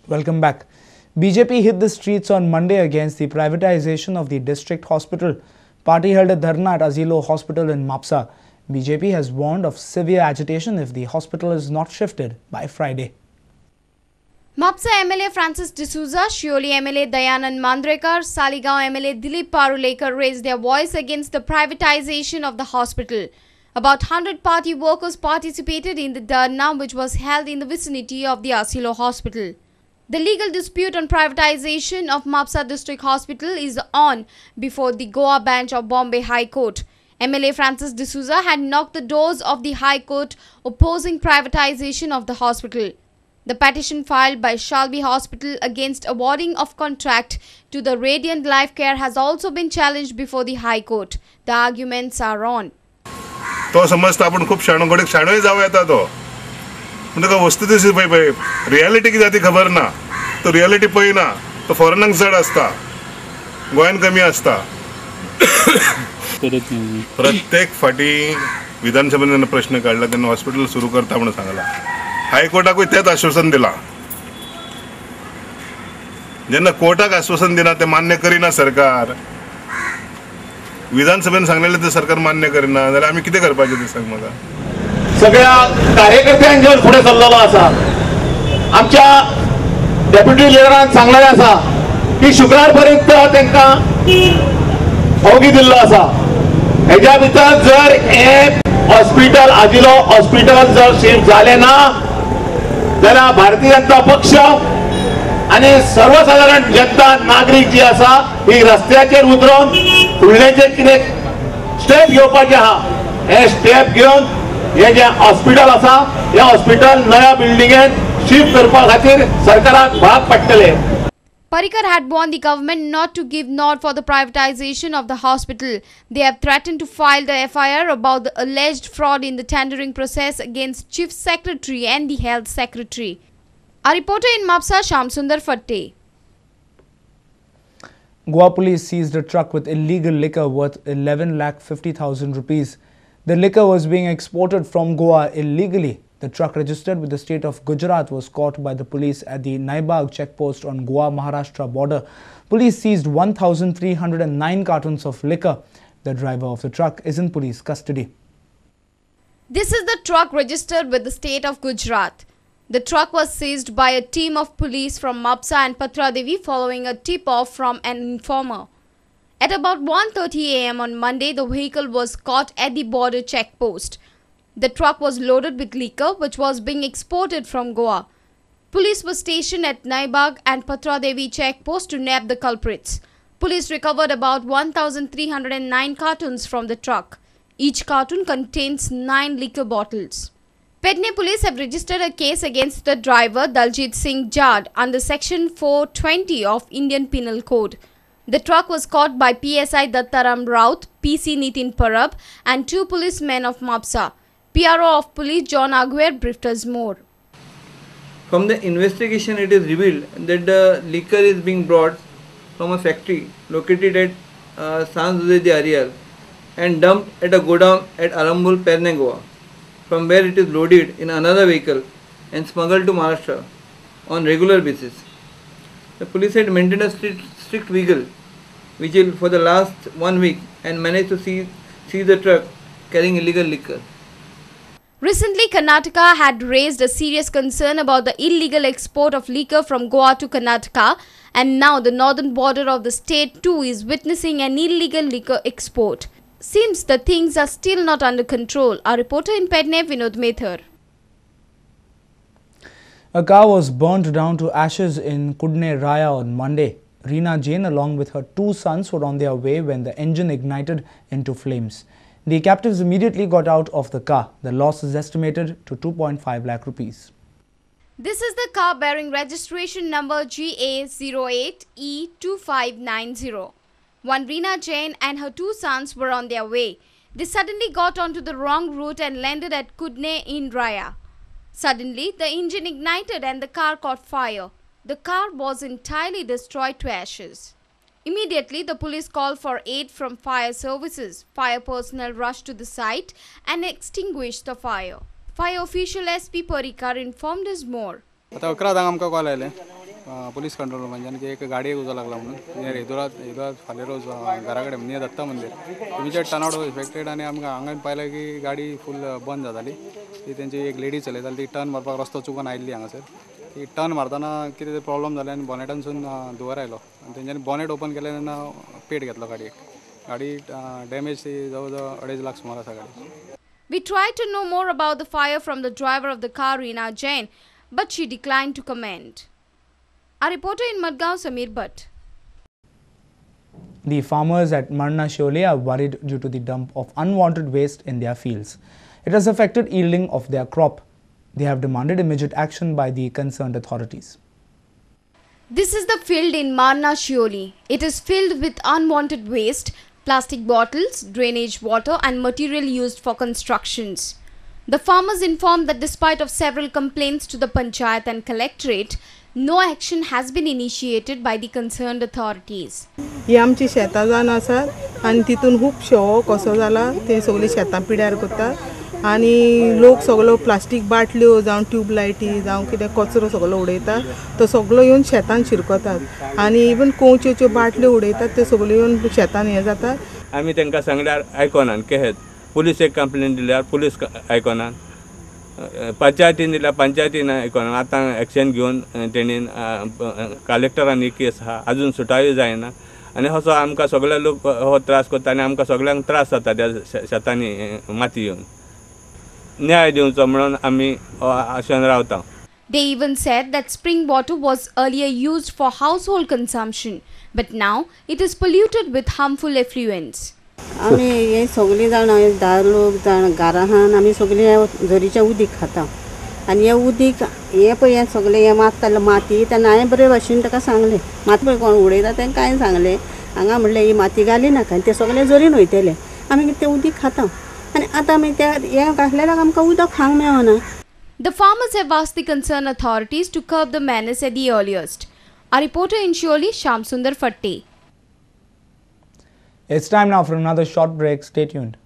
Welcome back. BJP hit the streets on Monday against the privatization of the district hospital. Party held a dharna at Asilo Hospital in Mapsa. BJP has warned of severe agitation if the hospital is not shifted by Friday. Mapsa MLA Francis D'Souza, Shioli MLA Dayanand Mandrekar, Saligaon MLA Dilip Parulekar raised their voice against the privatization of the hospital. About 100 party workers participated in the dharna, which was held in the vicinity of the Asilo Hospital. The legal dispute on privatization of Mapsa District Hospital is on before the Goa bench of Bombay High Court. MLA Francis D'Souza had knocked the doors of the High Court opposing privatization of the hospital. The petition filed by Shalby Hospital against awarding of contract to the Radiant Life Care has also been challenged before the High Court. The arguments are on. तो समजता आपण खूप शाणोगडे शाणोय जाव येता तो म्हणजे का वस्तुस्थिती पळय रियालिटी किती ती खबर ना तो रियालिटी पळयना तो फॉरेनाक चड असता गोंयान कमी असता प्रत्येक फाटी विधानसभेन प्रश्न काढला त्यांना हॉस्पिटल सुरू करता म्हणून सांगला हायकोर्टाकूय तेच आश्वासन दिला जेन्ना कोर्टाक आश्वासन दिना ते मान्य करिना सरकार विधानसभेन सांगलेले ते सरकार मान्य करिना जाल्यार आमी कितें करपाचें ते सांग म्हाका सगळ्या कार्यकर्त्यांच्या पुढे चाललेलो असा आमच्या डेप्युटी लिडरान सांगलेले असा की शुक्रार पर्यंत त्यांना अवघी दिल्लो असा हेच्या भितर जर हे हॉस्पिटल आजिलो हॉस्पिटल जर शिफ्ट झाले ना जाल्यार भारतीय जनता पक्ष आणि सर्वसाधारण जनता नागरिक जी असा ही रस्त्याचेर उतरून फुडलेचे कितें स्टेप घेवपाचे आहा हे स्टेप घेवन हे जे हॉस्पिटल असा हे हॉस्पिटल नव्या बिल्डिंगेत शिफ्ट करपा खातीर सरकाराक भाग पडटले. Parrikar had warned the government not to give nod for the privatization of the hospital. They have threatened to file the FIR about the alleged fraud in the tendering process against Chief Secretary and the Health Secretary. Our reporter in Mapsa, Shamsundar Fatte. Goa police seized a truck with illegal liquor worth 11,50,000 rupees. The liquor was being exported from Goa illegally. The truck registered with the state of Gujarat was caught by the police at the Naibag checkpost on Goa-Maharashtra border. Police seized 1,309 cartons of liquor. The driver of the truck is in police custody. This is the truck registered with the state of Gujarat. The truck was seized by a team of police from Mapsa and Patradevi following a tip-off from an informer. At about 1:30 a.m. on Monday, the vehicle was caught at the border checkpost. The truck was loaded with liquor which was being exported from Goa. Police were stationed at Naibag and Patradevi checkpost to nab the culprits. Police recovered about 1,309 cartons from the truck. Each carton contains 9 liquor bottles. Pedne police have registered a case against the driver Daljit Singh Jad under section 420 of Indian Penal Code. The truck was caught by PSI Dattaram Raut, PC Nitin Parab and 2 policemen of Mapsa. PRO of police John Aguer briefed us more. From the investigation, it is revealed that the liquor is being brought from a factory located at San Jose de Ariel and dumped at a godown at Arambul, Perne, Goa, from where it is loaded in another vehicle and smuggled to Maharashtra on regular basis. The police had maintained a strict vigil for the last 1 week and managed to seize the truck carrying illegal liquor. Recently, Karnataka had raised a serious concern about the illegal export of liquor from Goa to Karnataka, and now the northern border of the state too is witnessing an illegal liquor export. Seems the things are still not under control. Our reporter in Pedne, Vinod Methar. A car was burnt down to ashes in Kudne Raya on Monday. Reena Jain along with her 2 sons were on their way when the engine ignited into flames. The captives immediately got out of the car. The loss is estimated to 2.5 lakh rupees. This is the car bearing registration number GA08E2590. One Reena Jain and her 2 sons were on their way. They suddenly got onto the wrong route and landed at Kudne in Raya. Suddenly, the engine ignited and the car caught fire. The car was entirely destroyed to ashes. Immediately, the police called for aid from fire services. Fire personnel rushed to the site and extinguished the fire. Fire official SP Parrikar informed us more. आता 11 आमकां call आयलें police control म्हणजे आणखी एक गाडी उजो लागला म्हणून येदोरात फाल्यां रोज घरा कडेन नियर दत्ता मंदिर इमिजिएट टर्नआउट वॉज इफेक्टेड आनी आमकां हांगा पाहिलं की गाडी फूल बंद जाताली ती तेंची एक लेडी चलयताली ती टर्न मारपाक रस्तो चुकून आयिल्ली हांगासर ती टर्न मारतना कितें प्रॉब्लम जालें आनी बॉनेटानसून धुंवर आयलो आनी तेंच्यांनी बॉनेट ओपन केलें तेन्ना पेट घेतलो गाडी डॅमेज ती जवळ जवळ 2.5 लाख सुमार आसा गाडी. We tried to know more about the fire from the driver of the car, Reena Jain, but she declined to comment. Our reporter in Madgaon, Samir Bhatt. The farmers at Marna Shiole are worried due to the dump of unwanted waste in their fields. It has affected yielding of their crop. They have demanded immediate action by the concerned authorities. This is the field in Marna Shiole. It is filled with unwanted waste, plastic bottles, drainage water and material used for constructions. The farmers informed that despite of several complaints to the Panchayat and Collectorate, no action has been initiated by the concerned authorities. ही आमची शेतां जावन आसात आनी तितून खूब शेवो कसो जाला ते सगळी शेतां पिड्यार करतात आनी लोक सगळो प्लास्टीक बाटल्यो जावं ट्यूबलायटी जावं कितें कचरो सगळो उडयता तो सगळो येवन शेतान शिरकतात आनी इवन कोंच्योच्यो बाटल्यो उडयतात ते सगळ्यो येवन शेतान हें जातात. आमी तांकां सांगल्यार आयकोनात केहेत पुलीस एक कंप्लेन दिल्यार पुलीस आयकोनात पंचायतीन दिल्यार पंचायतीन आयकोनात आतां एक्शन घेवन तेणी कलेक्टरान एक केस आहा अजून सुटायूय जायना आनी असो आमकां सगळे लोक हो त्रास करता आनी आमकां सगळ्यांक त्रास जाता त्या शेतांनी माती येवन न्याय दिवचो म्हणून आमी आशेन रावता. They even said that spring water was earlier used for household consumption, but now it is polluted with harmful effluents. आमी हे सगळीं जाण 10 लोक जाण घरान आमी सगळीं झरीचें उदीक खाता आनी हें उदीक हें पळय हें सगळें हें मारतालें माती तेन्ना हांवें बरे भाशेन ताका सांगलें माती पळय कोण उडयता तांकां हांवें सांगलें हांगा म्हणलें ही माती घाली नाका आनी ते सगळें झरीन वयतले आमी तें उदीक खाता आनी आतां आमी तें हें घातलेल्याक आमकां उदक खावंक मेळना. The farmers have asked the concerned authorities to curb the menace at the earliest. Our reporter in Shiole, Shyam Sundar Fatte. It's time now for another short break. Stay tuned.